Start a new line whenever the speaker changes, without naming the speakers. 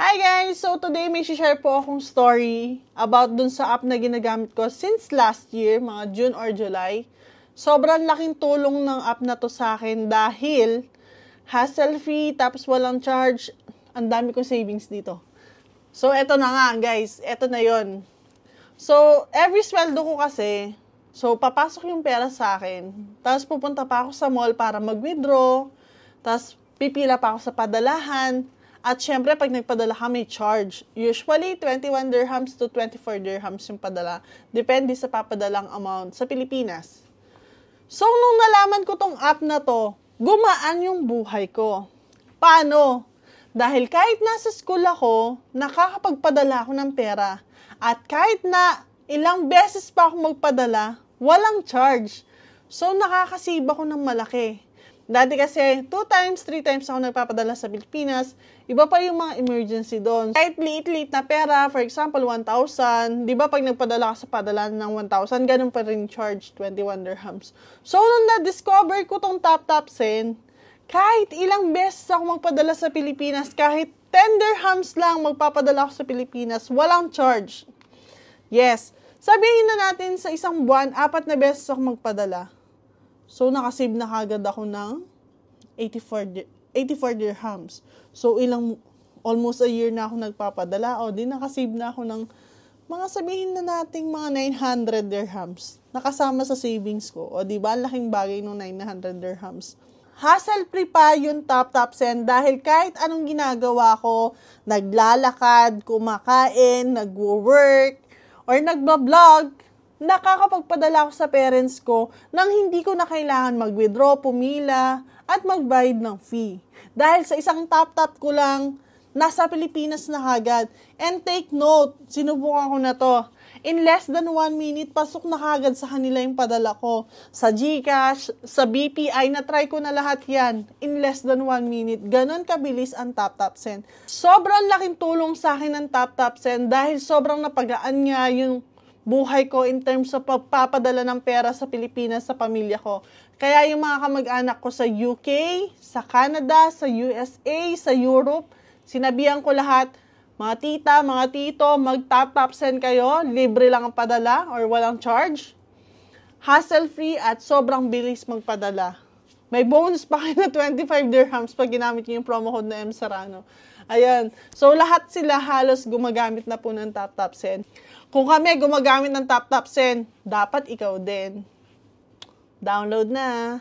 Hi guys! So today may share po akong story about dun sa app na ginagamit ko since last year, mga June or July. Sobrang laking tulong ng app na to sa akin dahil hassle-free, tapos walang charge. Ang dami kong savings dito. So eto na nga guys, eto na yon. So every sweldo ko kasi, so papasok yung pera sa akin. Tapos pupunta pa ako sa mall para mag-withdraw. Tapos pipila pa ako sa padalahan. At syempre, pag nagpadala ka, may charge. Usually, 21 dirhams to 24 dirhams yung padala. Depende sa papadalang amount sa Pilipinas. So, nung nalaman ko tong app na to, gumaan yung buhay ko. Paano? Dahil kahit nasa school ako, nakakapagpadala ako ng pera. At kahit na ilang beses pa ako magpadala, walang charge. So, nakakasave ako ng malaki. Dati kasi, 2 times, 3 times ako nagpapadala sa Pilipinas. Iba pa yung mga emergency doon. Kahit liit-liit na pera, for example, 1,000. Di ba pag nagpadala ka sa padalan ng 1,000, ganun pa rin charge, 21 dirhams. So, nung na-discover ko tong TapTapSend, kahit ilang beses ako magpadala sa Pilipinas, kahit 10 dirhams lang magpapadala ako sa Pilipinas, walang charge. Yes. Sabihin na natin sa isang buwan, 4 na beses ako magpadala. So, nakasave na kagad ako ng 84 dirhams. So, almost a year na ako nagpapadala. O, di nakasave na ako ng mga sabihin na nating mga 900 dirhams. Nakasama sa savings ko. O, di ba? Laking bagay ng 900 dirhams. Hassle-free pa yung TapTapSend dahil kahit anong ginagawa ko, naglalakad, kumakain, nagwo-work, or nagbablog, nakakapagpadala ako sa parents ko nang hindi ko na kailangan mag-withdraw, pumila, at magbayad ng fee. Dahil sa isang tap-tap ko lang, nasa Pilipinas na kagad. And take note, sinubukan ko na to. In less than 1 minute, pasok na kagad sa kanila yung padala ko. Sa GCash, sa BPI, na-try ko na lahat yan. In less than 1 minute. Ganon kabilis ang TapTapSend. Sobrang laking tulong sa akin ng TapTapSend dahil sobrang napagaan nga yung buhay ko in terms of pagpapadala ng pera sa Pilipinas sa pamilya ko. Kaya yung mga kamag-anak ko sa UK, sa Canada, sa USA, sa Europe, sinabihan ko lahat, mga tita, mga tito, mag-TapTapSend kayo, libre lang ang padala or walang charge. Hassle-free at sobrang bilis magpadala. May bonus pa kayo na 25 dirhams pag ginamit niyo yung promo code na M. Serrano. Ayan. So, lahat sila halos gumagamit na po ng TapTapSend. Kung kami gumagamit ng TapTapSend, dapat ikaw din. Download na.